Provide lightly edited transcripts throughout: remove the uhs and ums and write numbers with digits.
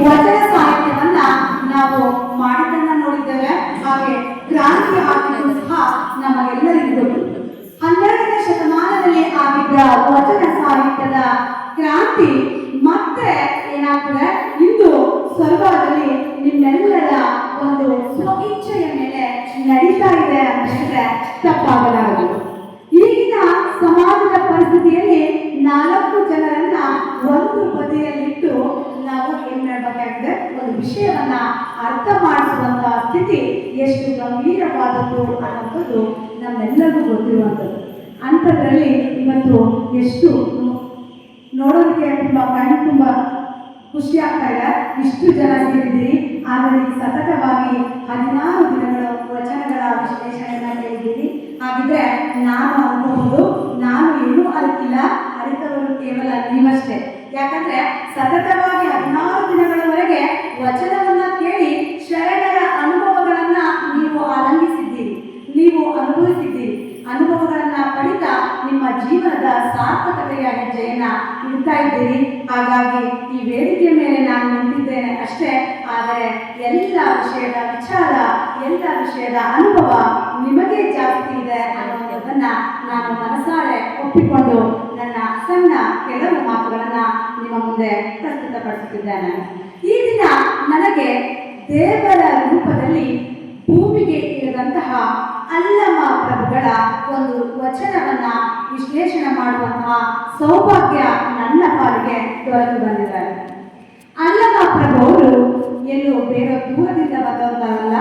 ವಚನ ಸಾಹಿತ್ಯವನ್ನ ನಾವು ಮಾಡಿದ್ದನ್ನ ನೋಡಿದ್ದೇವೆ. ಹಾಗೆ ಕ್ರಾಂತಿ ಆಗಿದ್ದು ಸಹ ನಮಗೆಲ್ಲರಿಗೂ ಗೊತ್ತು. 12ನೇ ಶತಮಾನದಲ್ಲಿ ಆಗಿದ್ದ ವಚನ ಸಾಹಿತ್ಯದ ಕ್ರಾಂತಿ ಮತ್ತೆ ಏನಾಗ್ತದೆ, ಇಂದು ಸ್ವರ್ಗದಲ್ಲಿ ನಿಮ್ಮೆಲ್ಲರ ಒಂದು ಸ್ವಇಚ್ಛೆಯ ಮೇಲೆ ನಡೀತಾ ಇದೆ ಅಂತ ಹೇಳಿದ್ರೆ ತಪ್ಪಾಗಲಾರದು. ಈಗಿನ ಸಮಾಜದ ಪರಿಸ್ಥಿತಿಯಲ್ಲಿ 4 ಜನರನ್ನ ಒಂದು ಬದಿಯಲ್ಲಿಟ್ಟು ನಾವು ಏನ್ ಮಾಡಬೇಕಾಗಿದೆ, ಒಂದು ವಿಷಯವನ್ನ ಅರ್ಥ ಮಾಡಿಸುವಂತಹ ಸ್ಥಿತಿ ಎಷ್ಟು ಗಂಭೀರವಾದದ್ದು ಅನ್ನೋದು ನಮ್ಮೆಲ್ಲರಿಗೂ ಗೊತ್ತಿರುವಂಥದ್ದು. ಅಂಥದ್ರಲ್ಲಿ ಇವತ್ತು ಎಷ್ಟು ನೋಡೋದಕ್ಕೆ ತುಂಬಾ ಖುಷಿ ಆಗ್ತಾ ಇದೆ. ಇಷ್ಟು ಜನ ಸೇರಿದ್ದೀರಿ. ಆದರೆ ಸತತವಾಗಿ 16 ದಿನಗಳು ವಚನಗಳ ವಿಶ್ಲೇಷಣೆಯನ್ನ ಕೇಳಿದ್ದೀರಿ. ಹಾಗಿದ್ರೆ ನಾನು ಅನ್ಬಹುದು, ನಾನು ಏನೂ ಅರಿತಿಲ್ಲ, ಅರಿತವರು ಕೇವಲ ನೀವಷ್ಟೇ. ಯಾಕಂದ್ರೆ ಸತತವಾಗಿ 16 ದಿನಗಳವರೆಗೆ ವಚನವನ್ನ ಕೇಳಿ ಶರಣರ ಅನುಭವಗಳನ್ನ ನೀವು ಆನಂದಿಸಿದ್ದೀರಿ, ನೀವು ಅನುಭವಿಸಿದ್ದೀರಿ. ಅನುಭವಗಳನ್ನ ಪಡಿತಾ ನಿಮ್ಮ ಜೀವನದ ಸಾರ್ಥಕತೆಯ ಹೆಜ್ಜೆಯನ್ನ ಇಡ್ತಾ ಇದ್ದೀರಿ. ಹಾಗಾಗಿ ಈ ವೇದಿಕೆಯ ಮೇಲೆ ನಾನು ನಿಂತಿದ್ದೇನೆ ಅಷ್ಟೇ. ಆದರೆ ಎಲ್ಲ ವಿಷಯದ ವಿಚಾರ, ಎಲ್ಲ ವಿಷಯದ ಅನುಭವ ನಿಮಗೆ ಜಾಸ್ತಿ ಇದೆ ಅನ್ನೋದನ್ನ ನಾನು ಮನಸಾರೆ ಒಪ್ಪಿಕೊಂಡು ನನ್ನ ಸಣ್ಣ ಕೆಲವು ಮಾತುಗಳನ್ನ ನಿಮ್ಮ ಮುಂದೆ ಪ್ರಸ್ತುತಪಡಿಸುತ್ತಿದ್ದೇನೆ. ಈ ದಿನ ನನಗೆ ದೇವರ ರೂಪದಲ್ಲಿ ಭೂಮಿಗೆ ಇಳಿದಂತಹ ಅಲ್ಲಮ ಪ್ರಭುಗಳ ಒಂದು ವಚನವನ್ನ ವಿಶ್ಲೇಷಣೆ ಮಾಡುವಂತಹ ಸೌಭಾಗ್ಯ ನನ್ನ ಪಾಲಿಗೆ ದೊರೆತು ಬಂದಿದೆ. ಅಲ್ಲಮ ಪ್ರಭು ಅವರು ಎಲ್ಲೋ ಬೇರೆ ದೂರದಿಂದ ಬಂದವರಲ್ಲ,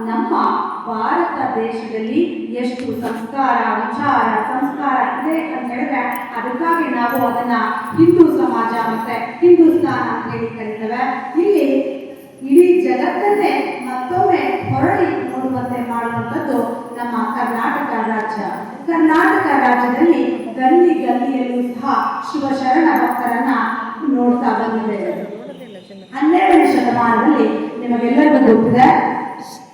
ನಮ್ಮ ಭಾರತ ದೇಶದಲ್ಲಿ ಎಷ್ಟು ಸಂಸ್ಕಾರ, ವಿಚಾರ, ಸಂಸ್ಕಾರ ಇದೆ ಅಂತ ಹೇಳಿದ್ರೆ ಅದಕ್ಕಾಗಿ ನಾವು ಅದನ್ನ ಹಿಂದೂ ಸಮಾಜ ಮತ್ತೆ ಹಿಂದೂಸ್ತಾನ ಅಂತ ಹೇಳಿ ಕರೀತೇವೆ. ಇಲ್ಲಿ ಇಡೀ ಜಗತ್ತನ್ನೇ ಮತ್ತೊಮ್ಮೆ ಹೊರಳಿ ನೋಡುವಂತೆ ಮಾಡುವಂಥದ್ದು ನಮ್ಮ ಕರ್ನಾಟಕ ರಾಜ್ಯ. ಕರ್ನಾಟಕ ರಾಜ್ಯದಲ್ಲಿ ಗಲ್ಲಿ ಗಲ್ಲಿಯಲ್ಲೂ ಸಹ ಶಿವಶರಣ ಭಕ್ತರನ್ನ ನೋಡ್ತಾ ಬಂದಿದ್ದೇವೆ. 12ನೇ ಶತಮಾನದಲ್ಲಿ ನಿಮಗೆಲ್ಲರಿಗೂ ಗೊತ್ತಿದೆ,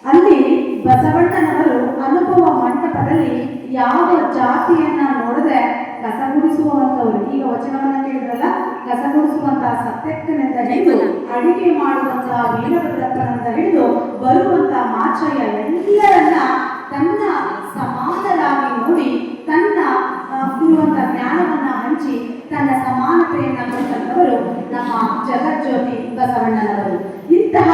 ಅಲ್ಲಿ ಬಸವಣ್ಣನವರು ಅನುಭವ ಮಂಟಪದಲ್ಲಿ ಯಾವ ಜಾತಿಯನ್ನ ನೋಡದೆ ಕಸಗುಡಿಸುವಂತವರು, ಈಗ ವಚನವನ್ನ ಕೇಳಿದ್ರಲ್ಲ, ಕಸಗುಡಿಸುವಂತಹ ಸತ್ಯಕ್ಕನಿಂದ ಹಿಡಿದು ಅಡಿಗೆ ಮಾಡುವಂತಹ ವೀರಭದ್ರಪ್ಪನಿಂದ ಹಿಡಿದು ಬರುವಂತಹ ಮಾಚಯ್ಯ ಎಲ್ಲರನ್ನ ತನ್ನ ಸಮಾನರಾಗಿ ನೋಡಿ ತನ್ನ ಇರುವಂತಹ ಜ್ಞಾನವನ್ನ ಹಂಚಿ ತನ್ನ ಸಮಾನತೆಯನ್ನ ಕೊಟ್ಟಂತವರು ನಮ್ಮ ಜಗಜ್ಯೋತಿ ಬಸವಣ್ಣನವರು. ಇಂತಹ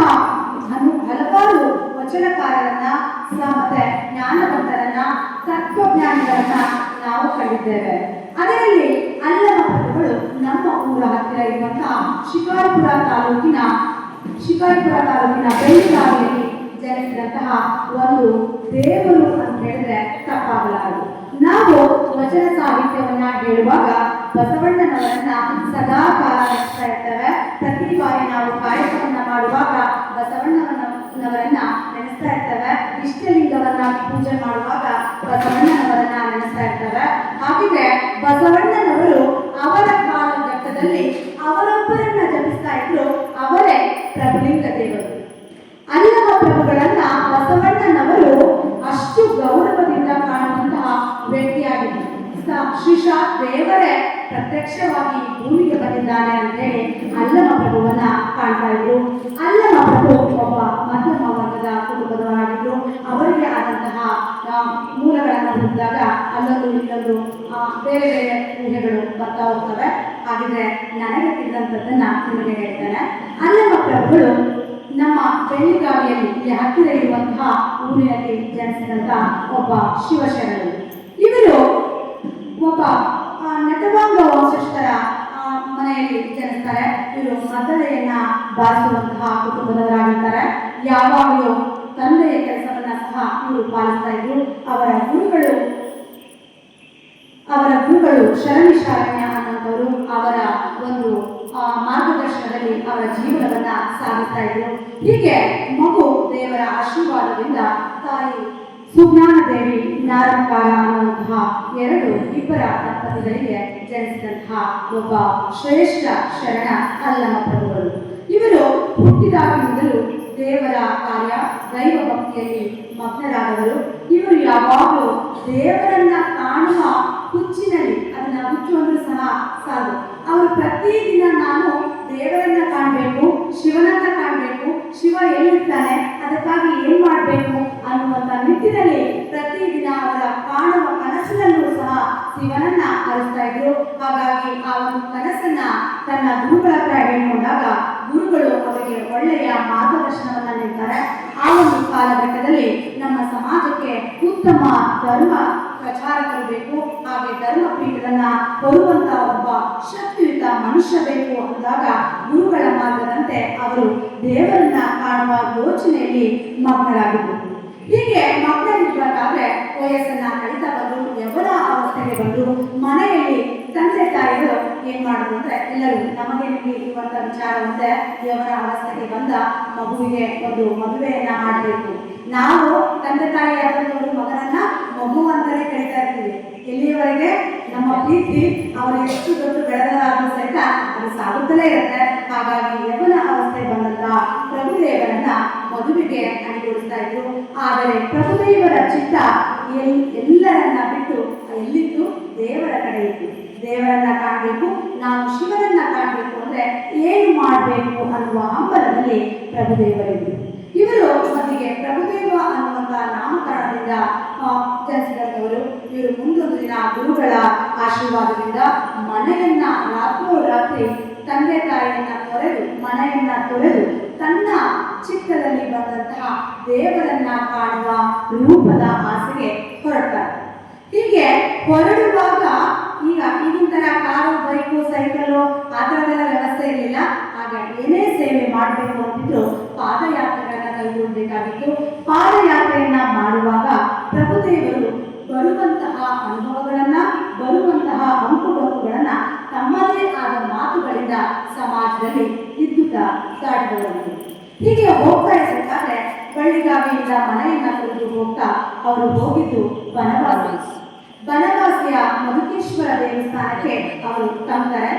ಹಲವಾರು ವಚನಕಾರರನ್ನ ಮತ್ತೆ ಜ್ಞಾನವಂತರನ್ನ, ತತ್ವಜ್ಞಾನಿಗಳನ್ನ ನಾವು ಕಂಡಿದ್ದೇವೆ. ಅದರಲ್ಲಿ ಅಲ್ಲಮ ಪ್ರಭುಗಳು ನಮ್ಮ ಊರ ಹತ್ತಿರ ಇರುವಂತಹ ಶಿಕಾರಿಪುರ ತಾಲೂಕಿನ ಬೆಳ್ಳಿಗಾವಿಯಲ್ಲಿ ಜನಿಸಿದಂತಹ ಒಂದು ದೇವರು ಅಂತ ಹೇಳಿದ್ರೆ ತಪ್ಪಾಗಲಾರದು. ನಾವು ವಚನ ಸಾಹಿತ್ಯವನ್ನ ಹೇಳುವಾಗ ಬಸವಣ್ಣನವರನ್ನ ಸದಾ ಕಾಲ ನೆನೆಸ್ತಾ ಇರ್ತೇವೆ. ಪ್ರತಿ ಬಾರಿ ನಾವು ಕಾರ್ಯಕ್ರಮವನ್ನ ಮಾಡುವಾಗ ಬಸವಣ್ಣನವರನ್ನ ನೆನೆಸ್ತಾ ಇರ್ತೇವೆ. ಇಷ್ಟಲಿಂಗವನ್ನ ಪೂಜೆ ಮಾಡುವಾಗ ಬಸವಣ್ಣನವರನ್ನ ನೆನೆಸ್ತಾ ಇರ್ತೇವೆ. ಹಾಗಿದ್ರೆ ಬಸವಣ್ಣನವರು ಅವರ ಕಾಲಘಟ್ಟದಲ್ಲಿ ಅವರೊಬ್ಬರನ್ನ ಜಪಿಸ್ತಾ ಇದ್ರು, ಅವರೇ ಪ್ರಭುಲಿಂಗ ದೇವರು. ಅಲ್ಲಮ ಪ್ರಭುಗಳನ್ನ ಬಸವಣ್ಣನವರು ಅಷ್ಟು ಗೌರವದಿಂದ ಕಾಣುವಂತಹ ವ್ಯಕ್ತಿಯಾಗಿದ್ದರು. ಶ್ರೀಶ ದೇವರೇ ಪ್ರತ್ಯಕ್ಷವಾಗಿ ಭೂಮಿಗೆ ಬಂದಿದ್ದಾನೆ ಅಂತ ಹೇಳಿ ಅಲ್ಲಮ ಪ್ರಭುವನ್ನ ಕಾಣ್ತಾ ಇದ್ರು. ಅಲ್ಲಮ ಪ್ರಭು ಒಬ್ಬ ಮಧ್ಯಮ ವರ್ಗದ ಕುಟುಂಬದವರಾಗಿದ್ರು. ಅವರಿಗೆ ಆದಂತಹ ಮೂಲಗಳನ್ನು ಹುಟ್ಟಿದಾಗ ಅಲ್ಲೊಂದು ಇಲ್ಲೊಂದು ಬೇರೆ ಬೇರೆ ಊಹೆಗಳು ಬರ್ತಾ ಹೋಗ್ತವೆ. ಹಾಗಿದ್ರೆ ನನಗೆ ತಿಳಿದಂಥದ್ದನ್ನ ನಿಮಗೆ ಹೇಳ್ತೇನೆ. ಅಲ್ಲಮ ಪ್ರಭುಗಳು ನಮ್ಮ ಬೆಳ್ಳಿಗಾವಿಯಲ್ಲಿ ಇಲ್ಲಿ ಹತ್ತಿರ ಇರುವಂತಹ ಊರಿನಲ್ಲಿ ಜನಿಸಿದಂತಹ ಒಬ್ಬ ಶಿವಶರಣರು. ಇವರು ಒಬ್ಬ ನಟವಾಂಗ ವಂಶಸ್ಥರ ಮನೆಯಲ್ಲಿ ಜನಿಸ್ತಾರೆ. ಇವರು ಮದ್ದಳೆಯನ್ನ ಬಾರಿಸುವಂತಹ ಕುಟುಂಬದವರಾಗಿರ್ತಾರೆ. ಯಾವಾಗಲೂ ತಂದೆಯ ಕೆಲಸವನ್ನ ಸಹ ಇವರು ಪಾಲಿಸ್ತಾ ಇದ್ರು. ಅವರ ಗುರುಗಳು ಶರಣಿ ಶಾರಣ್ಯ ಅನ್ನೋರು ಅವರ ಒಂದು ಮಾರ್ಗದರ್ಶನದಲ್ಲಿ ಅವರ ಜೀವನವನ್ನ ಸಾಗಿಸ್ತಾ ಇದ್ರು. ಹೀಗೆ ಮಗು ದೇವರ ಆಶೀರ್ವಾದದಿಂದ ತಾಯಿ ಸುಜ್ಞಾನ ದೇವಿ ನಾರಂಕಾರ ಅನ್ನುವಂತಹ ಇಬ್ಬರ ದಂಪತಿಗಳಿಗೆ ಜನಿಸಿದಂತಹ ಒಬ್ಬ ಶ್ರೇಷ್ಠ ಶರಣ ಅಲ್ಲಮ ಪ್ರಭುಗಳು. ಇವರು ಹುಟ್ಟಿದಾಗಿನಿಂದಲೂ ದೇವರ ಕಾರ್ಯ, ದೈವ ಭಕ್ತಿಯಲ್ಲಿ ಮಗ್ನರಾದವರು. ಇವರು ಯಾವಾಗಲೂ ದೇವರನ್ನ ಕಾಣುವ ಹುಚ್ಚಿನಲ್ಲಿ, ಅದನ್ನ ಹುಚ್ಚು ಅಂದ್ರೂ ಸಹ ಸಾಲು, ಅವರು ಪ್ರತಿದಿನ ನಾನು ದೇವರನ್ನ ಕಾಣಬೇಕು, ಶಿವನನ್ನ ಶಿವನನ್ನ ಹರಿಸ್ತಾ ಇದ್ರು. ಹಾಗಾಗಿ ಆ ಒಂದು ಕನಸನ್ನ ತನ್ನ ಗುರುಗಳ ಹತ್ರ ಹೇಳ್ಕೊಂಡಾಗ ಗುರುಗಳು ಅವರಿಗೆ ಒಳ್ಳೆಯ ಮಾರ್ಗದರ್ಶನವನ್ನ ನೀಡ್ತಾರೆ. ಆ ಒಂದು ಕಾಲಘಟ್ಟದಲ್ಲಿ ನಮ್ಮ ಸಮಾಜಕ್ಕೆ ಉತ್ತಮ ಧರ್ಮ ಪ್ರಚಾರಕರು ಬೇಕು, ಹಾಗೆ ಧರ್ಮ ಪೀಠಗಳನ್ನ ಕೊಡುವಂತ ಒಬ್ಬ ಶಕ್ತಿಯುತ ಮನುಷ್ಯ ಬೇಕು ಅಂದಾಗ ಗುರುಗಳ ಮಾರ್ಗದಂತೆ ಅವರು ದೇವರನ್ನ ಕಾಣುವ ಯೋಚನೆಯಲ್ಲಿ ಮಗ್ನರಾಗಿದ್ದರು. ಹೀಗೆ ಮಕ್ಕಳಿರ್ಬೇಕಾದ್ರೆ ವಯಸ್ಸನ್ನ ಕಳೀತಾ ಬಂದು ಯವನ ಅವಸ್ಥೆಗೆ ಬಂದು ಮನೆಯಲ್ಲಿ ತಂದೆ ತಾಯಿಗಳು ಏನ್ ಮಾಡುದು ಅಂದ್ರೆ ಎಲ್ಲರೂ ನಮಗೆ ಇರುವಂತ ವಿಚಾರ ಅಂದ್ರೆ ಯವನ ಅವಸ್ಥೆಗೆ ಬಂದ ಮಗುವಿಗೆ ಒಂದು ಮದುವೆಯನ್ನ ಮಾಡಬೇಕು. ನಾವು ತಂದೆ ತಾಯಿ ಆದವರು ಮಗನನ್ನ ಮಗು ಅಂತಾನೆ ಕರೀತಾ ಇರ್ತೀವಿ. ಎಲ್ಲಿಯವರೆಗೆ ನಮ್ಮ ಪ್ರೀತಿ ಅವರು ಎಷ್ಟು ದೊಡ್ಡ ಬೆಳೆದಾದ್ರೂ ಸಹಿತ ಅದು ಸಾಗುತ್ತಲೇ ಇರುತ್ತೆ. ಹಾಗಾಗಿ ಯವನ ಅವಸ್ಥೆ ಬಂದಂತ ಪ್ರಭುದೇವರನ್ನ ಮದುವೆಗೆ ಅಣಿಗೊಳಿಸ್ತಾ ಇದ್ರು. ಆದರೆ ಪ್ರಭುದೇವರ ಚಿತ್ತ ಎಲ್ಲರನ್ನ ಬಿಟ್ಟು ಎಲ್ಲಿತ್ತು? ದೇವರ ಕಡೆ ಇತ್ತು. ದೇವರನ್ನ ಕಾಣಬೇಕು, ನಾವು ಶಿವನನ್ನ ಕಾಣಬೇಕು ಅಂದ್ರೆ ಏನು ಮಾಡಬೇಕು ಅನ್ನುವ ಹಂಬಲದಲ್ಲಿ ಪ್ರಭುದೇವರಿದ್ರು. ಇವರು ಮೊದಲಿಗೆ ಪ್ರಭುದೇವ ಅನ್ನುವಂತ ನಾಮಕರಣದಿಂದ ಜನಿಸಿದಂಥವರು. ಇವರು ಮುಂದೊಂದು ದಿನ ಗುರುಗಳ ಆಶೀರ್ವಾದದಿಂದ ಮನೆಯನ್ನ ರಾತ್ರೋರಾತ್ರಿ ತಂದೆ ತಾಯಿಯನ್ನ ತೊರೆದು ಮನೆಯನ್ನ ತೊರೆದು ತನ್ನ ಚಿತ್ತದಲ್ಲಿ ಬಂದಂತಹ ದೇವರನ್ನ ಕಾಣುವ ರೂಪದ ಆಸೆಗೆ ಹೊರಡ್ತಾರೆ. ಹೀಗೆ ಹೊರಡುವಾಗ ಈಗಿನ ತರ ಕಾರು ಬೈಕು ಸೈಕಲು ಆ ಥರದೆಲ್ಲ ವ್ಯವಸ್ಥೆ ಇರಲಿಲ್ಲ. ಆಗ ಏನೇ ಸೇವೆ ಮಾಡಬೇಕು ಅಂತಿದ್ರು ಪಾದಯಾತ್ರೆಗಳನ್ನ ಕೈಗೊಳ್ಳಬೇಕಾಗಿತ್ತು. ಪಾದಯಾತ್ರೆಯನ್ನ ಮಾಡುವಾಗ ಪ್ರಭುದೇವರು ಬರುವಂತಹ ಅನುಭವಗಳನ್ನ ಬರುವಂತಹ ಅಂಕುಡೊಂಕುಗಳನ್ನ ತಮ್ಮದೇ ಆದ ಮಾತುಗಳಿಂದ ಸಮಾಜದಲ್ಲಿ ವಿದ್ಯುತ ದಾಟಬಹುದು. ಹೀಗೆ ಹೋಗ್ತಾ ಇರಬೇಕಾದ್ರೆ ಬಳ್ಳಿಗಾವಿಯಿಂದ ಮನೆಯನ್ನ ಕುರಿತು ಹೋಗ್ತಾ ಅವರು ಹೋಗಿದ್ದು ಬನವಾಸಿಯ ಮಧುಕೇಶ್ವರ ದೇವಸ್ಥಾನಕ್ಕೆ ಅವರು ತಂಗ್ತಾರೆ.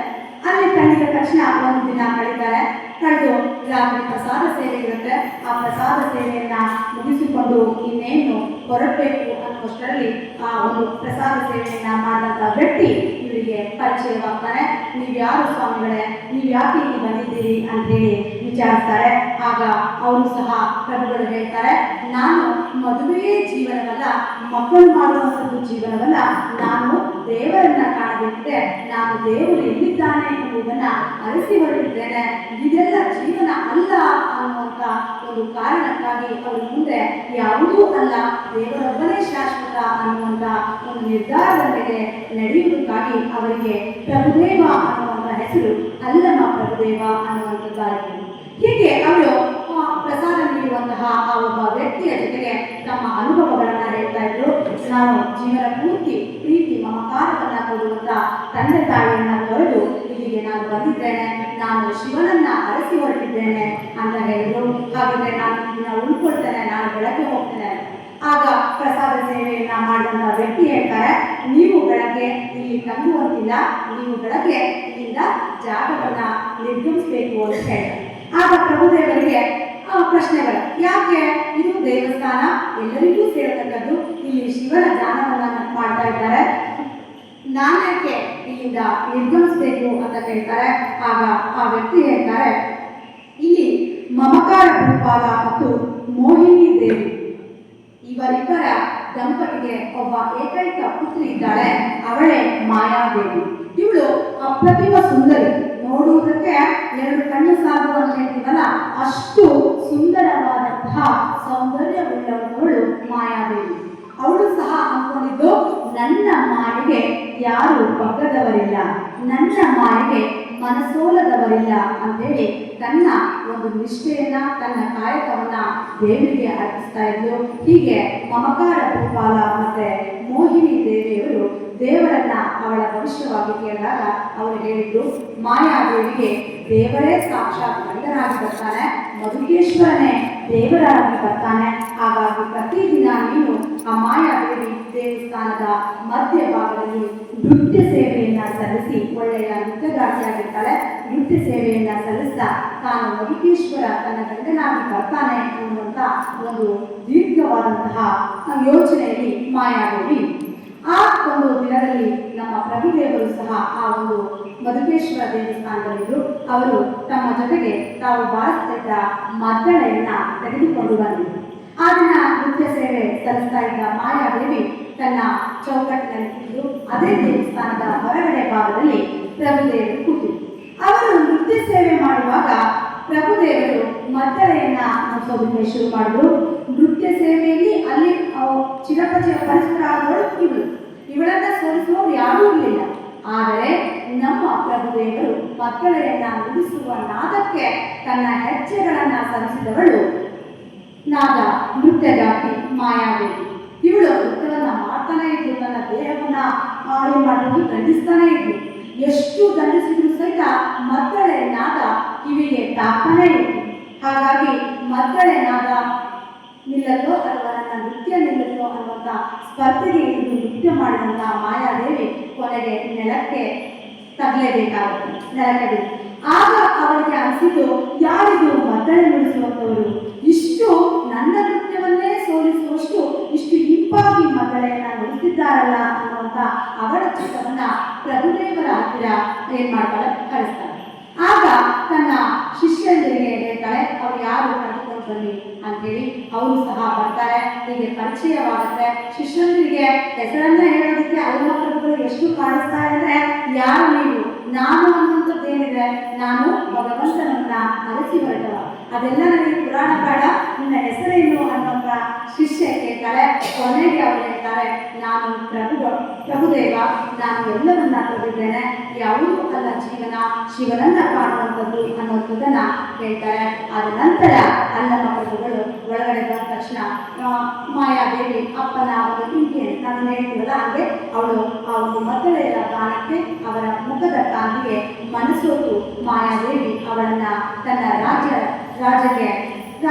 ಅಲ್ಲಿ ತಂದಿದ ತಕ್ಷಣ ಒಂದು ದಿನ ಕಳೀತಾರೆ. ಕಳೆದು ರಾತ್ರಿ ಪ್ರಸಾದ ಸೇವೆ ಇರುತ್ತೆ. ಆ ಪ್ರಸಾದ ಸೇವೆಯನ್ನ ಮುಗಿಸಿಕೊಂಡು ಇನ್ನೇನು ಹೊರಡಬೇಕು ಅನ್ನುವಷ್ಟರಲ್ಲಿ ಆ ಒಂದು ಪ್ರಸಾದ ಸೇವೆಯನ್ನ ಮಾಡಿದಂಥ ವ್ಯಕ್ತಿ ಇವರಿಗೆ ಪರಿಚಯವಾಗ್ತಾರೆ. ನೀವು ಯಾರು ಸ್ವಾಮಿಗಳೇ, ನೀವು ಯಾಕೆ ಇಲ್ಲಿ ಬಂದಿದ್ದೀರಿ ಅಂತೇಳಿ ವಿಚಾರಿಸ್ತಾರೆ. ಆಗ ಅವರು ಸಹ ಪ್ರಭುಗಳು ಹೇಳ್ತಾರೆ, ನಾನು ಮದುವೆಯೇ ಜೀವನವಲ್ಲ, ಮಕ್ಕಳು ಮಾಡುವಂಥದ್ದು ಜೀವನವಲ್ಲ, ನಾನು ದೇವರನ್ನ ಕಾಣಬೇಕಿದೆ, ನಾನು ದೇವರು ಎಲ್ಲಿದ್ದಾನೆ ಎಂಬುದನ್ನ ಅರಿಸಿ ಹೊರಟಿದ್ದೇನೆ, ಇದೆಲ್ಲ ಜೀವನ ಅಲ್ಲ ಅನ್ನುವಂಥ ಒಂದು ಕಾರಣಕ್ಕಾಗಿ ಅವರು ಮುಂದೆ ಯಾವುದೂ ಅಲ್ಲ, ದೇವರೊಬ್ಬನೇ ಶಾಶ್ವತ ಅನ್ನುವಂಥ ಒಂದು ನಿರ್ಧಾರದ ಮೇಲೆ ನಡೆಯುವುದಕ್ಕಾಗಿ ಅವರಿಗೆ ಪ್ರಭುದೇವ ಅನ್ನುವಂಥ ಹೆಸರು ಅಲ್ಲಮ ಪ್ರಭುದೇವ ಅನ್ನುವಂಥದ್ದಾಗಿದೆ. ಹೀಗೆ ಅವರು ಪ್ರಸಾದ ನೀಡುವಂತಹ ಆ ಒಬ್ಬ ವ್ಯಕ್ತಿಯ ಜೊತೆಗೆ ತಮ್ಮ ಅನುಭವಗಳನ್ನ ಹೇಳ್ತಾ ಇದ್ರು. ನಾನು ಜೀವನ ಪೂರ್ತಿ ಪ್ರೀತಿ ಮಮಕಾರವನ್ನ ಕೊಡುವಂತ ತಂದೆ ತಾಯಿಯನ್ನ ತೊರೆದು ಇಲ್ಲಿಗೆ ನಾನು ಬಂದಿದ್ದೇನೆ, ನಾನು ಶಿವನನ್ನ ಅರಸಿ ಹೊರಟಿದ್ದೇನೆ ಅಂತ ಹೇಳಿದ್ರು. ಹಾಗಿದ್ರೆ ನಾನು ಇದನ್ನ ಉಳ್ಕೊಳ್ತೇನೆ, ನಾನು ಬೆಳಗ್ಗೆ ಹೋಗ್ತೇನೆ. ಆಗ ಪ್ರಸಾದ ಸೇವೆಯನ್ನ ಮಾಡಿದಂತ ವ್ಯಕ್ತಿ ಹೇಳ್ತಾರೆ, ನೀವು ಬೆಳಗ್ಗೆ ಇಲ್ಲಿ ತಂಗುವಂತಿಲ್ಲ, ನೀವು ಬೆಳಗ್ಗೆ ಇಲ್ಲಿಂದ ಜಾಗವನ್ನ ನಿರ್ಗಮಿಸಬೇಕು ಅಂತ ಹೇಳ್ತಾರೆ. ಆಗ ಪ್ರಭುದೇವರಿಗೆ ಪ್ರಶ್ನೆಗಳು, ಯಾಕೆ ಇದು ದೇವಸ್ಥಾನ ಎಲ್ಲರಿಗೂ ಸೇರತಕ್ಕದ್ದು, ಇಲ್ಲಿ ಶಿವನ ಧ್ಯಾನವನ್ನ ಮಾಡ್ತಾ ಇದ್ದಾರೆ, ನಾನ್ಯಾಕೆ ಇಲ್ಲಿಂದ ನಿರ್ಗಮಿಸಬೇಕು ಅಂತ ಕೇಳ್ತಾರೆ. ಆಗ ಆ ವ್ಯಕ್ತಿ ಹೇಳ್ತಾರೆ, ಇಲ್ಲಿ ಮಮಕಾರ ಭೂಪಾಲ ಮತ್ತು ಮೋಹಿನಿ ದೇವಿ ಇವರಿಬ್ಬರ ದಂಪತಿಗೆ ಒಬ್ಬ ಏಕೈಕ ಪುತ್ರಿ ಇದ್ದಾಳೆ, ಅವಳೇ ಮಾಯಾದೇವಿ. ಇವಳು ಅಪ್ರತಿಮ ಸುಂದರಿ, ನೋಡುವುದಕ್ಕೆ ಎರಡು ಕಣ್ಣು ಸಾಗು ಅಂತ ಹೇಳ್ತೀವಲ್ಲ, ಅಷ್ಟು ಸುಂದರವಾದಂತಹ ಸೌಂದರ್ಯವುಳ್ಳವಳು ಮಾಯಾದೇವಿ. ಅವಳು ಸಹ ಅಂದ್ಕೊಂಡಿದ್ದು, ನನ್ನ ಮಾಯೆಗೆ ಯಾರು ಬಗ್ಗದವರಿಲ್ಲ, ನನ್ನ ಮಾಯೆಗೆ ಮನಸೋಲದವರಿಲ್ಲ ಅಂತೇಳಿ ತನ್ನ ಒಂದು ನಿಷ್ಠೆಯನ್ನ, ತನ್ನ ಕಾಯಕವನ್ನ ದೇವಿಗೆ ಅರ್ಪಿಸ್ತಾ ಇದ್ಲು. ಹೀಗೆ ಮಮಕಾರ ಭೂಪಾಲ ಮತ್ತೆ ಮೋಹಿನಿ ದೇವಿಯವರು ದೇವರನ್ನ ಅವಳ ಭವಿಷ್ಯವಾಗಿ ಕೇಳಿದಾಗ ಅವರು ಹೇಳಿದ್ರು, ಮಾಯಾದೇವಿಗೆ ದೇವರೇ ಸಾಕ್ಷಾತ್ ಗಂಡನಾಗಿ ಬರ್ತಾನೆ, ಮಧುಕೇಶ್ವರನೇ ದೇವರಾಗಿ ಬರ್ತಾನೆ. ಹಾಗಾಗಿ ಪ್ರತಿದಿನ ನೀನು ಆ ಮಾಯಾದೇವಿ ದೇವಸ್ಥಾನದ ಮಧ್ಯಭಾಗದಲ್ಲಿ ನೃತ್ಯ ಸೇವೆಯನ್ನ ಸಲ್ಲಿಸಿ, ಒಳ್ಳೆಯ ನೃತ್ಯಗಾತಿಯಾಗಿರ್ತಾಳೆ, ನೃತ್ಯ ಸೇವೆಯನ್ನ ಸಲ್ಲಿಸ್ತಾ ತಾನು ಮಧುಕೇಶ್ವರ ತನ್ನ ಗಂಡನಾಗಿ ಬರ್ತಾನೆ ಅನ್ನುವಂಥ ಒಂದು ದೀರ್ಘವಾದಂತಹ ಯೋಚನೆಯಲ್ಲಿ ಮಾಯಾದೇವಿ ಆ ಒಂದು ದಿನದಲ್ಲಿ ನಮ್ಮ ಪ್ರಭುದೇವರು ಸಹ ಆ ಒಂದು ಮಧುಕೇಶ್ವರ ದೇವಸ್ಥಾನದಲ್ಲಿದ್ದು ಅವರು ತಮ್ಮ ಜೊತೆಗೆ ತಾವು ಬಾರಿಸ್ತಿದ್ದ ಮದ್ದಳೆಯನ್ನ ತೆಗೆದುಕೊಂಡು ಬಂದರು. ಆ ದಿನ ನೃತ್ಯ ಸೇವೆ ಸಲ್ಲಿಸ್ತಾ ಇದ್ದ ಮಾಯಾದೇವಿ ತನ್ನ ಚೌಕಟ್ಟಿನಲ್ಲಿ ಇದ್ದು ಅದೇ ದೇವಸ್ಥಾನದ ಹೊರಗಡೆ ಭಾಗದಲ್ಲಿ ಪ್ರಭುದೇವರು ಕೂತಿದ್ರು. ಅವರು ನೃತ್ಯ ಸೇವೆ ಮಾಡುವಾಗ ಪ್ರಭುದೇವರು ಮದ್ದಳೆಯನ್ನ ನುಡಿಸೋದಕ್ಕೆ ಶುರು ಮಾಡಿದ್ರು. ನೃತ್ಯ ಸೇವೆಯಲ್ಲಿ ಅಲ್ಲಿ ಚಿರಪಚಿರ ಪರಿಸರ ಆದವಳು ಇವಳನ್ನ ಸೋಲಿಸುವವರು ಯಾರೂ ಇರಲಿಲ್ಲ. ಆದರೆ ನಮ್ಮ ಪ್ರಭುದೇವರು ಮದ್ದಳೆಯನ್ನ ನುಡಿಸುವ ನಾದಕ್ಕೆ ತನ್ನ ಹೆಜ್ಜೆಗಳನ್ನ ಸರಿಸಿದವಳು ನಾದ ನೃತ್ಯಗಾತಿ ಮಾಯಾದೇವಿ. ಇವಳು ನೃತ್ಯವನ್ನ ಮಾಡ್ತಾನೆ ಇದ್ಲು, ತನ್ನ ದೇಹವನ್ನ ಮಾಡೋದು ದಂಡಿಸ್ತಾನೆ ಇದ್ಲು. ಎಷ್ಟು ದಂಡಿಸಿದ್ರು ಸಹಿತ ಮದ್ದಳೆ ನಾದ ಕಿವಿಗೆ ತಾಕ್ತಾನೆ ಇತ್ತು. ಹಾಗಾಗಿ ಮದ್ದಳೆ ನಾದ ನಿಲ್ಲತ್ತೋ ಅಥವಾ ನನ್ನ ನೃತ್ಯ ನಿಲ್ಲತ್ತೋ ಅನ್ನುವಂಥ ಸ್ಪರ್ಧೆಗೆ ಇದ್ದು ನೃತ್ಯ ಮಾಡಿದಂಥ ಮಾಯಾದೇವಿ ಕೊನೆಗೆ ನೆಲಕ್ಕೆ ತಗಲೇಬೇಕಾಗುತ್ತೆ, ನೆಲಕ್ಕೆ ಬೇಕು. ಆಗ ಅವರಿಗೆ ಅನಿಸಿತು, ಯಾರಿಗೂ ಮದ್ದಳೆ ನುಡಿಸುವಂಥವರು ಇಷ್ಟು ನನ್ನ ನೃತ್ಯವನ್ನೇ ಸೋಲಿಸುವಷ್ಟು ಇಷ್ಟು ಇಂಪಾಗಿ ಮದ್ದಳೆಯನ್ನ ನುಡಿಸಿದ್ದಾರಲ್ಲ ಅನ್ನುವಂಥ ಅವಳ ಚಿತ್ರವನ್ನ ಪ್ರಭುದೇವರ ಹತ್ತಿರ ಏನ್ ಮಾಡ್ತಾಳೆ, ಕಳಿಸ್ತಾಳೆ. ಆಗ ತನ್ನ ಶಿಷ್ಯಂದಿರಿಗೆ ಹೇಳ್ತಾಳೆ, ಅವ್ರು ಯಾರು ಕರೆದುಕೊಂಡು ಬನ್ನಿ ಅಂತೇಳಿ. ಅವರು ಸಹ ಬರ್ತಾರೆ. ಹೀಗೆ ಪರಿಚಯವಾಗುತ್ತೆ. ಶಿಷ್ಯಂದಿರಿಗೆ ಹೆಸರನ್ನ ಹೇಳೋದಕ್ಕೆ ಅಲ್ಲಮ ಪ್ರಭುಗಳು ಎಷ್ಟು ಕಾಣಿಸ್ತಾರೆ ಅಂದ್ರೆ, ಯಾರು ನೀವು, ನಾನು ಅನ್ನುವಂಥದ್ದೇನಿದೆ, ನಾನು ಭಗವಂತನನ್ನ ಅರಸಿ ಹೊರಟವ, ಅದೆಲ್ಲ ನನಗೆ ಪುರಾಣ ಬೇಡ, ನಿನ್ನ ಹೆಸರೇನು ಅನ್ನುವಂಥ ಶಿಷ್ಯ ಕೇಳ್ತಾಳೆ. ಕೊನೆಗೆ ಅವ್ರು ಹೇಳ್ತಾರೆ, ನಾನು ಪ್ರಭುದೇವ, ನಾನು ಎಲ್ಲವನ್ನ ಕೊಟ್ಟಿದ್ದೇನೆ, ಯಾವುದೂ ಅಲ್ಲ ಜೀವನ, ಶಿವನನ್ನ ಕಾಣುವಂಥದ್ದು ಅನ್ನುವಂಥದ್ದನ್ನ ಹೇಳ್ತಾರೆ. ಆದ ನಂತರ ಅಲ್ಲಮ ಪ್ರಭುಗಳು ಒಳಗಡೆ ಬಂದ ತಕ್ಷಣ ಮಾಯಾದೇವಿ ಅಪ್ಪನ ಒಂದು ಇಂಟಿಯನ್ನು ನಾನು ಹೇಳ್ತೀವಲ್ಲ ಹಾಗೆ ಅವಳು ಆ ಒಂದು ಮದ್ದಳೆಯ ಗಾನಕ್ಕೆ ಅವರ ಮುಖದ ಕಾಂತಿಗೆ ಮನಸೋತು ಮಾಯಾದೇವಿ ಅವಳನ್ನ ತನ್ನ ರಾಜರ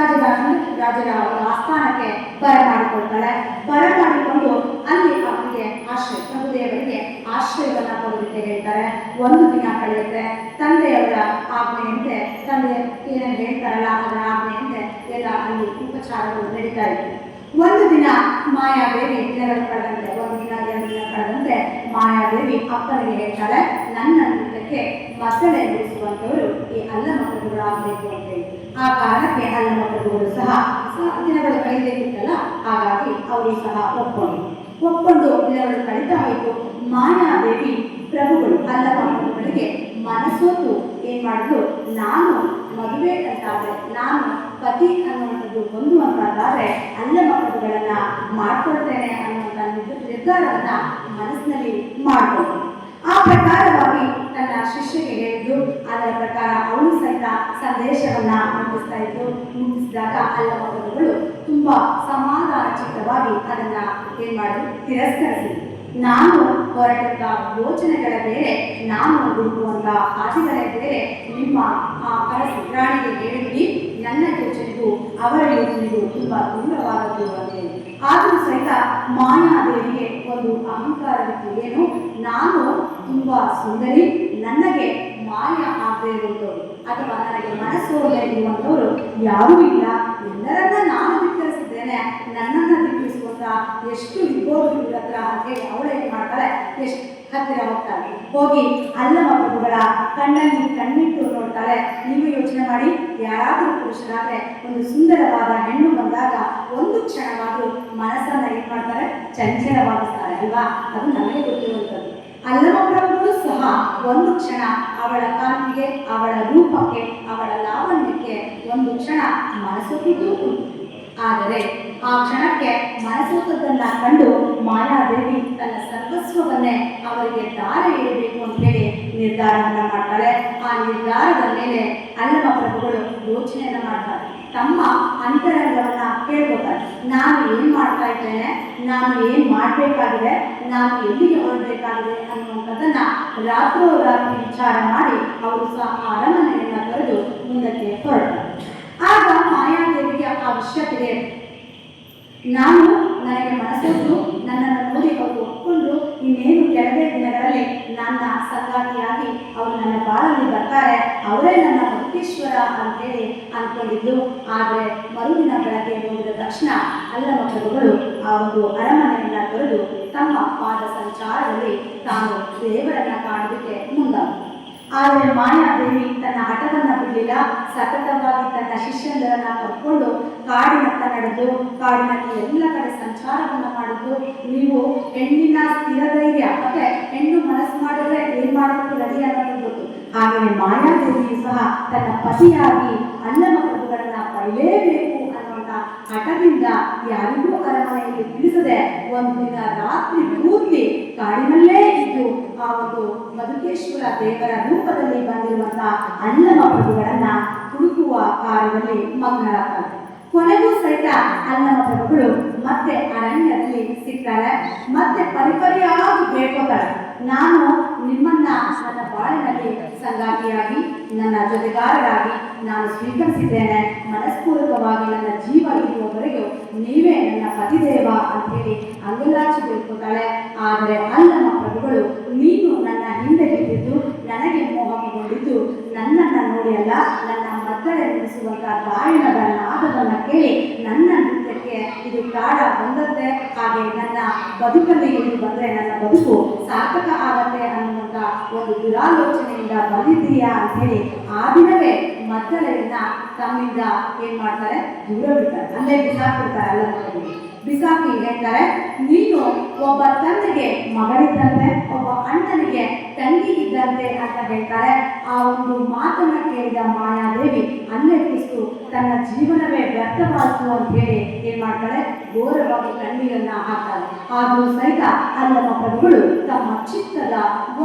ಆಸ್ಥಾನಕ್ಕೆ ಬರಮಾಡಿಕೊಳ್ತಾಳೆ. ಬರಮಾಡಿಕೊಂಡು ಅಲ್ಲಿ ಅವರಿಗೆ ಪ್ರಭುದೇವರಿಗೆ ಆಶ್ರಯವನ್ನ ಕೊಡೋದಕ್ಕೆ ಹೇಳ್ತಾರೆ. ಒಂದು ದಿನ ಕಳೆಯುತ್ತೆ. ತಂದೆಯವರ ಆಜ್ಞೆಯಂತೆ, ತಂದೆ ಏನೇನು ಹೇಳ್ತಾರಲ್ಲ ಅದರ ಆಜ್ಞೆಯಂತೆ ಎಲ್ಲ ಅಲ್ಲಿ ಉಪಚಾರಗಳು ನಡೀತಾ ಇತ್ತು. ಒಂದು ದಿನ ಮಾಯಾದೇವಿ ದಿನಗಳು ಕಳೆದಂತೆ, ಒಂದು ದಿನ 2 ದಿನ ಕಳೆದಂತೆ ಮಾಯಾದೇವಿ ಅಪ್ಪನಿಗೆ ಹೇಳ್ತಾಳೆ, ನನ್ನ ನೃತ್ಯಕ್ಕೆ ಮದ್ದಳೆ ನುಡಿಸುವಂಥವರು ಈ ಅಲ್ಲಮ ಪ್ರಭುಗಳಾಗಬೇಕು ಅಂತೇಳಿ. ಆ ಕಾರಣಕ್ಕೆ ಅಲ್ಲಮ ಪ್ರಭುಗಳು ಸಹ ದಿನಗಳು ಕಳೆಯಬೇಕಿತ್ತಲ್ಲ, ಹಾಗಾಗಿ ಅವರು ಸಹ ಒಪ್ಕೊಂಡು ದಿನಗಳು ಕಳೀತಾ ಹೋಯಿತು. ಮಾಯಾದೇವಿ ಪ್ರಭುಗಳು ಅಲ್ಲಮ ಪ್ರಭುಗಳಿಗೆ ಮನಸೋತು ಏನ್ ಮಾಡಿದ್ರು, ನಾನು ಮದುವೆ ಅಂತಾದ್ರೆ, ನಾನು ಪತಿ ಅನ್ನುವಂಥದ್ದು ಹೊಂದುವಂತಾದ್ರೆ ಅಲ್ಲಮ ಪ್ರಭುಗಳನ್ನ ಮಾಡ್ಕೊಳ್ತೇನೆ ಅನ್ನುವಂಥ ನಿರ್ಧಾರವನ್ನ ಮನಸ್ಸಿನಲ್ಲಿ ಮಾಡಿಕೊಂಡು ಆ ಪ್ರಕಾರವಾಗಿ ತನ್ನ ಶಿಷ್ಯಗೆ ಹೇಳಿದ್ದು. ಅದರ ಪ್ರಕಾರ ಅವಳು ಸಹಿತ ಸಂದೇಶವನ್ನ ಮುಟ್ಟಿಸಿದಾಗ ಅಲ್ಲಮ ಪ್ರಭುಗಳು ತುಂಬಾ ಸಮಾಧಾನ ಚಿತ್ತವಾಗಿ ಅದನ್ನ ಏನ್ ಮಾಡಿದ್ರು, ತಿರಸ್ಕರಿಸಿದ್ರು. ನಾನು ಹೊರಟಂತ ಯೋಚನೆಗಳ ಬೇರೆ, ನಾನು ಹುಡುಕುವಂತ ಆಸೆಗಳೇ ಬೇರೆ. ನಿಮ್ಮ ಆ ರಾಣಿಗೆ ಹೇಳಿದ್ರಿ, ನನ್ನ ಯೋಚನೆಗೂ ಅವರ ಯೋಚನೆಗೂ ತುಂಬಾ ದೂರವಾದದ್ದು ಅಂತೇಳಿ. ಆದರೂ ಸಹಿತ ಮಾಯಾದೇವಿಗೆ ಒಂದು ಅಹಂಕಾರವಿತ್ತು. ಏನು, ನಾನು ತುಂಬಾ ಸುಂದರಿ, ನನಗೆ ಮಾಯ ಆಗದೆ ಇರುವಂಥವ್ರು ಅಥವಾ ನನಗೆ ಮನಸ್ಸೋಲೆ ಇರುವಂಥವ್ರು ಯಾರೂ ಇಲ್ಲ, ಎಲ್ಲರನ್ನ ನಾನು ಧಿಕ್ಕರಿಸಿದ್ದೇನೆ, ನನ್ನನ್ನು ಧಿಕ್ಕರಿಸುವಂತ ಎಷ್ಟು ಇರ್ಬೋದು ಇವ್ರ ಹತ್ರ ಅಂತೇಳಿ ಅವಳೇನು ಮಾಡ್ತಾಳೆ, ಎಷ್ಟು ಹತ್ತಿರ ಹೋಗ್ತಾಳೆ. ಹೋಗಿ ಅಲ್ಲಮ ಪ್ರಭುಗಳ ಕಣ್ಣಲ್ಲಿ ಕಣ್ಣಿಟ್ಟು ನೋಡ್ತಾಳೆ. ನೀವು ಯೋಚನೆ ಮಾಡಿ, ಯಾರಾದರೂ ಪುರುಷರಾದ್ರೆ ಒಂದು ಸುಂದರವಾದ ಹೆಣ್ಣು ಬಂದಾಗ ಒಂದು ಕ್ಷಣವಾದರೂ ಮನಸ್ಸನ್ನ ಏನ್ ಮಾಡ್ತಾರೆ, ಚಂಚಲವಾಗಿಸ್ತಾರೆ ಅಲ್ವಾ? ಅದು ನಮಗೆ ಗೊತ್ತಿರುವಂಥದ್ದು. ಅಲ್ಲಮ ಪ್ರಭುಗಳು ಸಹ ಒಂದು ಕ್ಷಣ ಅವಳ ಕಾಂತಿಗೆ, ಅವಳ ರೂಪಕ್ಕೆ, ಅವಳ ಲಾವಣ್ಯಕ್ಕೆ ಒಂದು ಕ್ಷಣ ಮನಸ್ಸೊತ್ತಿದ್ದು ಉಂಟು. ಆದರೆ ಆ ಕ್ಷಣಕ್ಕೆ ಮನಸ್ಸೋತದ್ದನ್ನ ಕಂಡು ಮಾಯಾದೇವಿ ತನ್ನ ಸರ್ವಸ್ವವನ್ನೇ ಅವರಿಗೆ ದಾರ ಏರಬೇಕು ಅಂತ ಹೇಳಿ ನಿರ್ಧಾರವನ್ನ ಮಾಡ್ತಾಳೆ. ಆ ನಿರ್ಧಾರದ ಮೇಲೆ ಅಲ್ಲಮ ಪ್ರಭುಗಳು ಯೋಚನೆಯನ್ನ ಮಾಡ್ತಾರೆ. ತಮ್ಮ ಅಂತರಂಗವನ್ನ ಕೇಳ್ಕೊತಾರೆ. ನಾನು ಏನ್ ಮಾಡ್ತಾ ಇದ್ದೇನೆ, ನಾನು ಏನ್ ಮಾಡ್ಬೇಕಾಗಿದೆ, ನಾನು ಎಲ್ಲಿಗೆ ಹೊರಡಬೇಕಾಗಿದೆ ಅನ್ನುವಂಥದ್ದನ್ನ ರಾತ್ರೋರಾತ್ರಿ ವಿಚಾರ ಮಾಡಿ ಅವರು ಸಹ ಅರಮನೆಯನ್ನ ತೊರೆದು ಮುಂದಕ್ಕೆ ಹೊರಡ್ತಾರೆ. ಆಗ ಮಾಯಾದೇವಿಗೆ ಆ ವಿಷಯ ತಿಳಿಯುತ್ತೆ. ನನಗೆ ಮನಸ್ಸು ನನ್ನನ್ನು ನೋಡಿ ಅವರು ಒಪ್ಪಿಕೊಂಡು ಇನ್ನೇನು ಕೆಲವೇ ದಿನಗಳಲ್ಲಿ ನನ್ನ ಸಂಗಾತಿಯಾಗಿ ಅವರು ನನ್ನ ಬಾಳಲ್ಲಿ ಬರ್ತಾರೆ, ಅವರೇ ನನ್ನ ಮುಕ್ತೇಶ್ವರ ಅಂತೇಳಿ ಅಂದ್ಕೊಂಡಿದ್ದು. ಆದರೆ ಮರುದಿನ ಬೆಳಗ್ಗೆ ಹೋಗಿದ ತಕ್ಷಣ ಅಲ್ಲಮ ಪ್ರಭುಗಳು ಆ ಒಂದು ಅರಮನೆಯನ್ನ ತೊರೆದು ತಮ್ಮ ಪಾದ ಸಂಚಾರದಲ್ಲಿ ತಾನು ದೇವರನ್ನ ಕಾಣೋದಕ್ಕೆ ಮುಂದಾದರು. ಆದರೆ ಮಾಯಾದೇವಿ ತನ್ನ ಹಠವನ್ನ ಬಿಡಲಿಲ್ಲ. ಸತತವಾಗಿ ತನ್ನ ಶಿಷ್ಯಂದರನ್ನ ಕರ್ಕೊಂಡು ಕಾಡಿನತ್ತ ನಡೆದು ಕಾಡಿನಲ್ಲಿ ಎಲ್ಲ ಕಡೆ ಸಂಚಾರವನ್ನು ಮಾಡಿದ್ದು. ನೀವು ಹೆಣ್ಣಿನ ಸ್ಥಿರಧೈರ್ಯ ಮತ್ತೆ ಹೆಣ್ಣು ಮನಸ್ಸು ಮಾಡಿದ್ರೆ ಏನ್ ಮಾಡೋದು ರೆಡಿ ಅನ್ನೋದು ಗೊತ್ತು. ಹಾಗೆಯೇ ಮಾಯಾದೇವಿಯು ಸಹ ತನ್ನ ಪತಿಯಾಗಿ ಅಲ್ಲಮ ಪ್ರಭುಗಳನ್ನ ಪಡೆಯಲೇಬೇಕು ಅನ್ನುವಂತ ಹಠದಿಂದ ಯಾರಿಗೂ ಅರಮನೆಯಲ್ಲಿ ತಿಳಿಸದೆ ಒಂದು ದಿನ ರಾತ್ರಿ ಪೂರ್ತಿ ಕಾಡಿನಲ್ಲೇ ಇದ್ದು ಆ ಒಂದು ಮಧುಕೇಶ್ವರ ದೇವರ ರೂಪದಲ್ಲಿ ಬಂದಿರುವಂತಹ ಅಲ್ಲಮ ಪ್ರಭುಗಳನ್ನ ಹುಡುಕುವ ಕಾರ್ಯದಲ್ಲಿ ಮಗ್ನರಾಗ್ತಾರೆ. ಕೊನೆಗೂ ಸಹಿತ ಅಲ್ಲಮ ಪ್ರಭುಗಳು ಮತ್ತೆ ಅರಣ್ಯದಲ್ಲಿ ಸಿಗ್ತಾರೆ. ಮತ್ತೆ ಪರಿಪರಿಯಾಗಿ ಬೇಡ್ಕೋತಾರೆ, ನಾನು ನಿಮ್ಮನ್ನ ನನ್ನ ಬಾಳಿನಲ್ಲಿ ಸಂಗಾತಿಯಾಗಿ ನನ್ನ ಜೊತೆಗಾರರಾಗಿ ನಾನು ಸ್ವೀಕರಿಸಿದ್ದೇನೆ. ಮನಸ್ಪೂರ್ವಕವಾಗಿ ನನ್ನ ಜೀವ ಇರುವವರೆಗೂ ನೀವೇ ನನ್ನ ಪತಿದೇವ ಅಂತ ಹೇಳಿ ಅಂಗಲಾಚಿ ಬೇಡ್ಕೋತಾಳೆ. ಆದರೆ ಅಲ್ಲಮ ಪ್ರಭುಗಳು ನೀನು ನನ್ನ ಹಿಂದೆ ಬಿದ್ದಿದ್ದು ನನಗೆ ಮೋಹಗೊಂಡಿದ್ದು ನನ್ನನ್ನು ನೋಡಿ ಅಲ್ಲ, ನನ್ನ ಮದ್ದಳೆ ನುಡಿಸುವಂತಹ ಗಾಯನದ ನಾದವನ್ನು ಕೇಳಿ ನನ್ನ ನೃತ್ಯಕ್ಕೆ ಇದು ಕಾಡ ಬಂದತ್ತೆ, ಹಾಗೆ ನನ್ನ ಬದುಕಲ್ಲಿ ಇದು ಬಂದರೆ ನನ್ನ ಬದುಕು ಸಾರ್ಥಕ ಆಗತ್ತೆ ಅನ್ನುವಂಥ ಒಂದು ದುರಾಲೋಚನೆಯಿಂದ ಬಂದಿದ್ದೀಯಾ ಅಂತ ಹೇಳಿ ಆ ದಿನವೇ ಮದ್ದಳೆಯನ್ನ ತಮ್ಮಿಂದ ಏನ್ ಮಾಡ್ತಾರೆ, ದೂರ ಬಿಡ್ತಾರೆ, ಅಲ್ಲೇ ಬಿಸಾಕ್ಬಿಡ್ತಾರೆ. ಅಲ್ಲ ಬಿಸಾಕಿ ಹೇಳ್ತಾರೆ, ನೀನು ಒಬ್ಬ ತಂದೆಗೆ ಮಗಳಿದ್ದಂತೆ ಒಬ್ಬ ಅಣ್ಣನಿಗೆ ತಂಗಿ ಇದ್ದಂತೆ ಅಂತ ಹೇಳ್ತಾರೆ. ಆ ಒಂದು ಮಾತನ್ನ ಕೇಳಿದ ಮಾಯಾದೇವಿ ಅಲ್ಲೇ ಕುಸಿದು ತನ್ನ ಜೀವನವೇ ವ್ಯರ್ಥವಾಯಿತು ಅಂತ ಹೇಳಿ ಏನ್ ಮಾಡ್ತಾರೆ, ಘೋರವಾಗಿ ಕಣ್ಣೀರನ್ನ ಹಾಕ್ತಾರೆ. ಆದರೂ ಸಹಿತ ಅಲ್ಲಮ ಪ್ರಭುಗಳು ತಮ್ಮ ಚಿತ್ತದ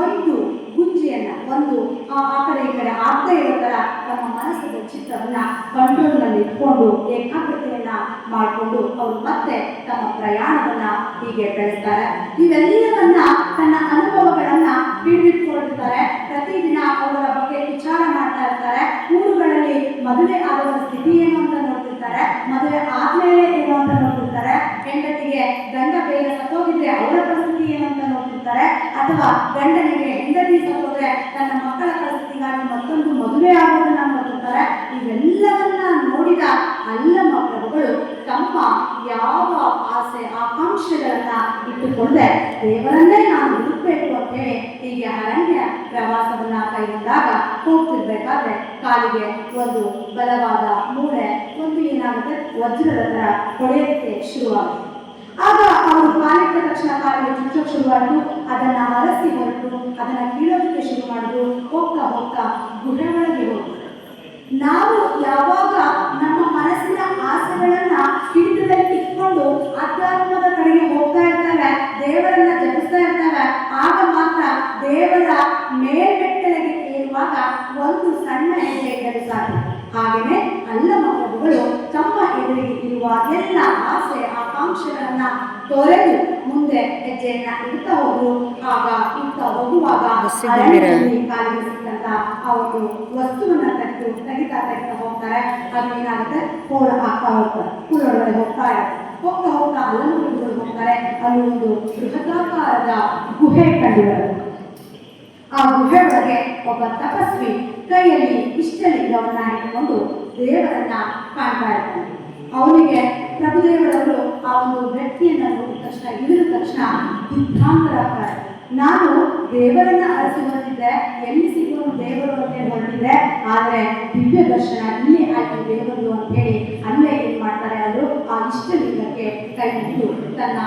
ಒಂದು ಗುಂಜಿಯನ್ನ ಒಂದು ಆ ಕಡೆ ಈ ಕಡೆ ಆಗ್ತಾ ಇರೋ ತರ ತಮ್ಮ ಮನಸ್ಸಿನ ಚಿತ್ತವನ್ನ ಕಂಟ್ರೋಲ್ನಲ್ಲಿ ಇಟ್ಕೊಂಡು ಏಕಾಗ್ರತೆಯನ್ನ ಮಾಡಿಕೊಂಡು ಅವರು ಮತ್ತೆ ತಮ್ಮ ಪ್ರಯಾಣವನ್ನ ಹೀಗೆ ಬೆಳೆಸ್ತಾರೆ. ಇವೆಲ್ಲವನ್ನ ತನ್ನ ಅನುಭವಗಳನ್ನ ಹಿಡಿದಿಟ್ಕೊಂಡಿರ್ತಾರೆ. ಪ್ರತಿದಿನ ಅವರ ಬಗ್ಗೆ ವಿಚಾರ ಮಾಡ್ತಾ ಇರ್ತಾರೆ. ಊರುಗಳಲ್ಲಿ ಮದುವೆ ಆದವರ ಸ್ಥಿತಿ ಏನು ಅಂತ ನೋಡ್ತಿರ್ತಾರೆ, ಮದುವೆ ಆದ್ಮೇಲೆ ಏನು ಅಂತ ನೋಡ್ತಿರ್ತಾರೆ, ಹೆಂಡತಿಗೆ ಗಂಡ ಬೇಗ ಸತ್ತೋಗಿದ್ರೆ ಅವರ ಪರಿಸ್ಥಿತಿ ಏನು ಅಂತ ನೋಡ್ತಿರ್ತಾರೆ, ಅಥವಾ ಗಂಡನಿಗೆ ಹೆಂಡತಿ ಸತ್ತೋದ್ರೆ ತನ್ನ ಮಕ್ಕಳ ಪರಿಸ್ಥಿತಿಗಾಗಿ ಮತ್ತೊಂದು ಮದುವೆ ಆಗೋದನ್ನ ನೋಡ್ತಿರ್ತಾರೆ. ಇವೆಲ್ಲವನ್ನ ನೋಡಿದ ಅಲ್ಲಮ ಪ್ರಭುಗಳು ತಮ್ಮ ಯಾವ ಆಸೆ ಆಕಾಂಕ್ಷೆಗಳನ್ನ ಇಟ್ಟುಕೊಂಡೆ ದೇವರನ್ನೇ ನಾನು ಹುಡುಕಬೇಕು ಅಂತ ಹೇಳಿ ಹೀಗೆ ಅರಣ್ಯ ಪ್ರವಾಸವನ್ನ ಕೈಗೊಂಡಾಗ ಹೋಗ್ತಿರ್ಬೇಕಾದ್ರೆ ಕಾಲಿಗೆ ಒಂದು ಬಲವಾದ ಮೂಳೆ ಒಂದು ಏನಾಗುತ್ತೆ ವಜ್ರದ ತರ ಹೊಡೆಯೋಕ್ಕೆ ಶುರುವಾಗುತ್ತೆ. ಆಗ ಅವರು ಕಾಲಿಟ್ಟ ತಕ್ಷಣ ಕಾಲಿಗೆ ಚುಚ್ಚೋಕೆ ಶುರುವಾಯಿತು. ಅದನ್ನ ಅರಸಿ ಹೊರಟು ಅದನ್ನ ಕೀಳೋದಕ್ಕೆ ಶುರು ಮಾಡಿದ್ರು. ಹೋಗ್ತಾ ಹೋಗ್ತಾ ಗುಹೆ ಒಳಗೆ ಹೋಗ್ತಾರೆ. ನಾವು ಯಾವಾಗ ನಮ್ಮ ಮನಸ್ಸಿನ ಆಸೆಗಳನ್ನ ಹಿಡಿತದಲ್ಲಿ ಇಟ್ಕೊಂಡು ಅಧ್ಯಾತ್ಮದ ಕಡೆಗೆ ಹೋಗ್ತಾ ಇರ್ತೇವೆ, ದೇವರನ್ನ ಜಪಿಸ್ತಾ ಇರ್ತೇವೆ, ಆಗ ಮಾತ್ರ ದೇವರ ಮೇಲ್ಮೆಟ್ಟಲಿಗೆ ಏರುವಾಗ ಒಂದು ಸಣ್ಣ ಹೆಜ್ಜೆ ಇಡಲು ಸಾಧ್ಯ. ಹಾಗೆಯೇ ಅಲ್ಲಮ ಪ್ರಭುಗಳು ತಮ್ಮ ಎದುರಿಗೆ ಇರುವ ಎಲ್ಲ ಆಸೆ ಆಕಾಂಕ್ಷೆಗಳನ್ನ ತೊರೆದು ಮುಂದೆ ಹೆಜ್ಜೆಯನ್ನ ಇಡ್ತಾ ಹೋದ್ರು. ಆಗ ಇಡ್ತಾ ಹೋಗುವಾಗ ಕಾಲಿಗೆ ಸಿಕ್ಕಂತ ಆ ಒಂದು ವಸ್ತುವನ್ನ ತೆಗಿತಾ ಹೋಗ್ತಾರೆ. ಅದು ಏನಾಗುತ್ತೆ, ಹೋಳ ಆಗ್ತಾ ಹೋಗ್ತಾರೆ, ಕೂಳೊಳಗಡೆ ಹೋಗ್ತಾ ಹೋಗ್ತಾ ಹೋಗ್ತಾ ಅಲ್ಲಮ ಪ್ರಭುಗಳು ಹೋಗ್ತಾರೆ. ಅಲ್ಲಿ ಒಂದು ಬೃಹದಾಕಾರದ ಗುಹೆ ಕಂಡುಬರುತ್ತೆ. ಆ ಗುಹೆ ಒಳಗೆ ಒಬ್ಬ ತಪಸ್ವಿ ಕೈಯಲ್ಲಿ ಇಷ್ಟಲಿಂಗವನ್ನ ಇಟ್ಕೊಂಡು ದೇವರನ್ನ ಕಾಣ್ತಾ ಇರ್ತಾನೆ. ಅವನಿಗೆ ಪ್ರಭುದೇವರವರು ಆ ಒಂದು ವ್ಯಕ್ತಿಯನ್ನ ನೋಡಿದ ತಕ್ಷಣ ಇಳಿದ ತಕ್ಷಣ ದಿಗ್ಭ್ರಾಂತರಾಗ್ತಾರೆ. ನಾನು ದೇವರನ್ನ ಅರಸಿ ಹೊರಟಿದ್ದೆ, ಎಲ್ಲಿ ಸಿಗೋನು ದೇವರು ಅಂತ ಹೊರಟಿದ್ದೆ, ಆದರೆ ದಿವ್ಯ ದರ್ಶನ ಇಲ್ಲೇ ಆಯ್ತು ದೇವರು ಅಂತ ಹೇಳಿ ಅಲ್ಲೇ ಏನ್ ಮಾಡ್ತಾರೆ, ಅವರು ಆ ಇಷ್ಟಲಿಂಗಕ್ಕೆ ಕೈ ಮುಟ್ಟು ತನ್ನ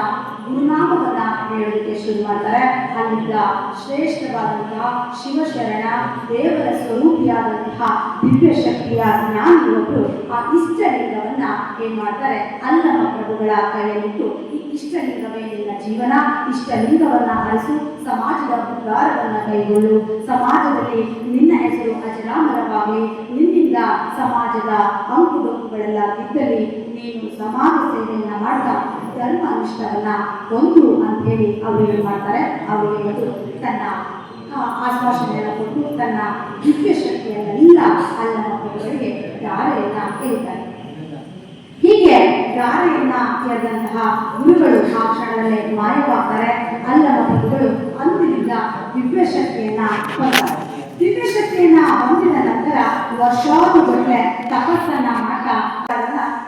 ಗುರುನಾಮವನ್ನ ಹೇಳೋದಕ್ಕೆ ಶುರು ಮಾಡ್ತಾರೆ. ಅಲ್ಲಿದ್ದ ಶ್ರೇಷ್ಠವಾದಂತಹ ಶಿವಶರಣ ದೇವರ ಸ್ವರೂಪಿಯಾದಂತಹ ದಿವ್ಯ ಶಕ್ತಿಯ ಜ್ಞಾನಿಯೊಬ್ಬರು ಆ ಇಷ್ಟಲಿಂಗವನ್ನ ಏನ್ ಮಾಡ್ತಾರೆ, ಅಲ್ಲಮ ಪ್ರಭುಗಳ ಕೈಯಲ್ಲಿಟ್ಟು ಈ ಇಷ್ಟಲಿಂಗವೇ ನಿನ್ನ ಜೀವನ, ಇಷ್ಟಲಿಂಗವನ್ನ ಅರಿಸು, ಸಮಾಜದ ಉದ್ಧಾರವನ್ನ ಕೈಗೊಳ್ಳು, ಸಮಾಜದಲ್ಲಿ ನಿನ್ನ ಹೆಸರು ಅಜರಾಮರವಾಗಲಿ, ನಿನ್ನಿಂದ ಸಮಾಜದ ಅಂಕುಡೊಂಕುಗಳೆಲ್ಲ ಬಿದ್ದಲ್ಲಿ ನೀನು ಸಮಾಜ ಸೇವೆಯನ್ನ ಮಾಡ್ತಾ ಧರ್ಮ ಅನುಷ್ಠಾನವನ್ನ ಹೊಂದು ಅಂತ ಹೇಳಿ ಅವರು ಏನು ಮಾಡ್ತಾರೆ, ಅವರಿಗೆ ಒಂದು ತನ್ನ ಆಶ್ವಾಸನೆಯನ್ನು ಕೊಟ್ಟು ತನ್ನ ದಿವ್ಯ ಶಕ್ತಿಯನ್ನೆಲ್ಲ ಅಲ್ಲಮ ಪ್ರಭುಗಳಿಗೆ ಧಾರೆಯನ್ನ ಹೇಳ್ತಾರೆ. ಹೀಗೆ ಧಾರೆಯನ್ನ ಎರೆದಂತಹ ಗುರುಗಳು ಆ ಕ್ಷಣದಲ್ಲೇ ಮಾಯವಾಗ್ತಾರೆ. ಅಲ್ಲಮ ಪ್ರಭುಗಳು ಅಂದಿನಿಂದ ದಿವ್ಯ ಶಕ್ತಿಯನ್ನ ಹೊಂದ್ತಾರೆ. ದಿವ್ಯ ಶಕ್ತಿಯನ್ನ ಹೊಂದಿದ ನಂತರ ವರ್ಷಾನುಗಟ್ಟಲೆ ತಪಸ್ಸನ್ನ ಮಾಡ್ತಾ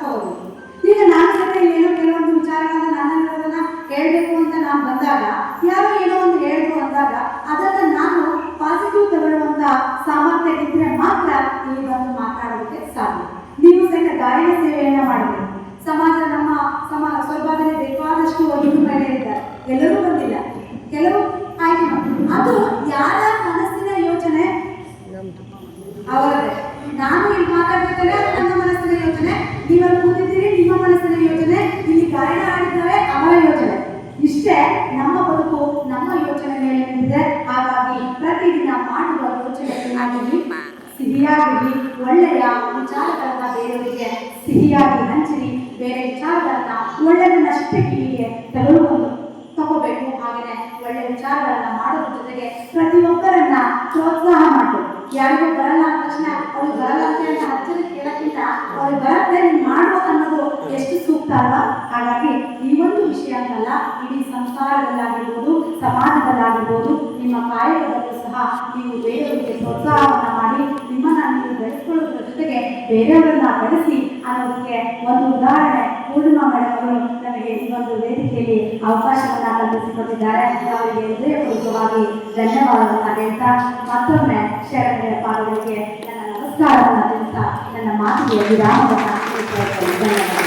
ತಗೋದು. ಈಗ ನಾನು ಸಹ ಏನೋ ಕೆಲವೊಂದು ವಿಚಾರಗಳನ್ನ ನನ್ನಲ್ಲಿರೋದನ್ನ ಹೇಳ್ಬೇಕು ಅಂತ ನಾನು ಬಂದಾಗ, ಯಾರೋ ಏನೋ ಒಂದು ಹೇಳ್ಬೇಕು ಅಂದಾಗ ಅದನ್ನ ನಾನು ಪಾಸಿಟಿವ್ ತಗೊಳ್ಳುವಂತ ಸಾಮರ್ಥ್ಯ ಇದ್ರೆ ಮಾತ್ರ ಈ ಒಂದು ಅವರದೇ. ನಾನು ಇಲ್ಲಿ ಮಾತಾಡ್ತಿದ್ದೇನೆ, ಅದು ನನ್ನ ಮನಸ್ಸಿನ ಯೋಚನೆ. ನೀವಲ್ಲಿ ಕೂತಿದ್ದೀರಿ, ನಿಮ್ಮ ಮನಸ್ಸಿನ ಯೋಚನೆ. ಇಲ್ಲಿ ಗಾಯನ ಆಡಿದ್ದಾರೆ, ಅವರ ಯೋಚನೆ. ಇಷ್ಟೇ ನಮ್ಮ ಬದುಕು, ನಮ್ಮ ಯೋಚನೆ ಮೇಲೆ ನಿಂತಿದೆ. ಹಾಗಾಗಿ ಪ್ರತಿದಿನ ಮಾಡುವ ಯೋಚನೆಗಳಾಗಿರಲಿ, ಸಿಹಿಯಾಗಿರಲಿ, ಒಳ್ಳೆಯ ವಿಚಾರಗಳನ್ನ ಬೇರೆಯವರಿಗೆ ಸಿಹಿಯಾಗಿ ಹಂಚಿರಿ. ಬೇರೆ ವಿಚಾರಗಳನ್ನ ಒಳ್ಳೆಯದನ್ನಷ್ಟೇ ಕಿವಿಗೆ ತಗೋಬೇಕು. ಹಾಗೆಯೇ ಒಳ್ಳೆ ವಿಚಾರಗಳನ್ನ ಮಾಡೋದ್ರ ಜೊತೆಗೆ ಪ್ರತಿಯೊಬ್ಬರನ್ನ ಪ್ರೋತ್ಸಾಹ ಮಾಡಬೇಕು. ಯಾರಿಗೂ ಬರಲ್ಲ ಅಂದ ತಕ್ಷಣ ಅವ್ರಿಗೆ ಬರಲ್ಲ ಅಂತ ಅಚ್ಚರಿ ಕೇಳಕ್ಕಿಂತ ಅವ್ರಿಗೆ ಬರತ್ತೆ ನೀನು ಮಾಡು ಅನ್ನೋದು ಎಷ್ಟು ಸೂಕ್ತ ಅಲ್ವಾ? ಹಾಗಾಗಿ ಈ ಒಂದು ವಿಷಯ ಅಂತಲ್ಲ, ಇಡೀ ಸಂಸಾರದಲ್ಲಾಗಿರ್ಬೋದು, ಸಮಾಜದಲ್ಲಾಗಿರ್ಬೋದು, ನಿಮ್ಮ ಕಾಯಕದಲ್ಲೂ ಸಹ ನೀವು ಬೇರೆಯವರಿಗೆ ಪ್ರೋತ್ಸಾಹವನ್ನ ಮಾಡಿ ನಿಮ್ಮನ್ನ ನೀವು ಬೆಳೆಸ್ಕೊಳ್ಳೋದ್ರ ಜೊತೆಗೆ ಬೇರೆಯವರನ್ನ ಬೆಳೆಸಿ ಅನ್ನೋದಕ್ಕೆ ಒಂದು ಉದಾಹರಣೆ ಪೂರ್ಣಿಮಾ ಮೇಡಮ್ ಅವರು ನಮಗೆ ಈ ಒಂದು ವೇದಿಕೆಯಲ್ಲಿ ಅವಕಾಶವನ್ನ ಕಲ್ಪಿಸಿಕೊಟ್ಟಿದ್ದಾರೆ. ಅವರಿಗೆ ಹೃದಯಪೂರ್ವಕವಾಗಿ ಧನ್ಯವಾದವನ್ನ ಹೇಳ್ತಾ ಮತ್ತೊಮ್ಮೆ ಶರಣೆಯ ಪಾದಗಳಿಗೆ ನನ್ನ ನಮಸ್ಕಾರವನ್ನು ತಿಳಿಸ್ತಾ ನನ್ನ ಮಾತಿಗೆ ವಿರಾಮವನ್ನು ಧನ್ಯವಾದ.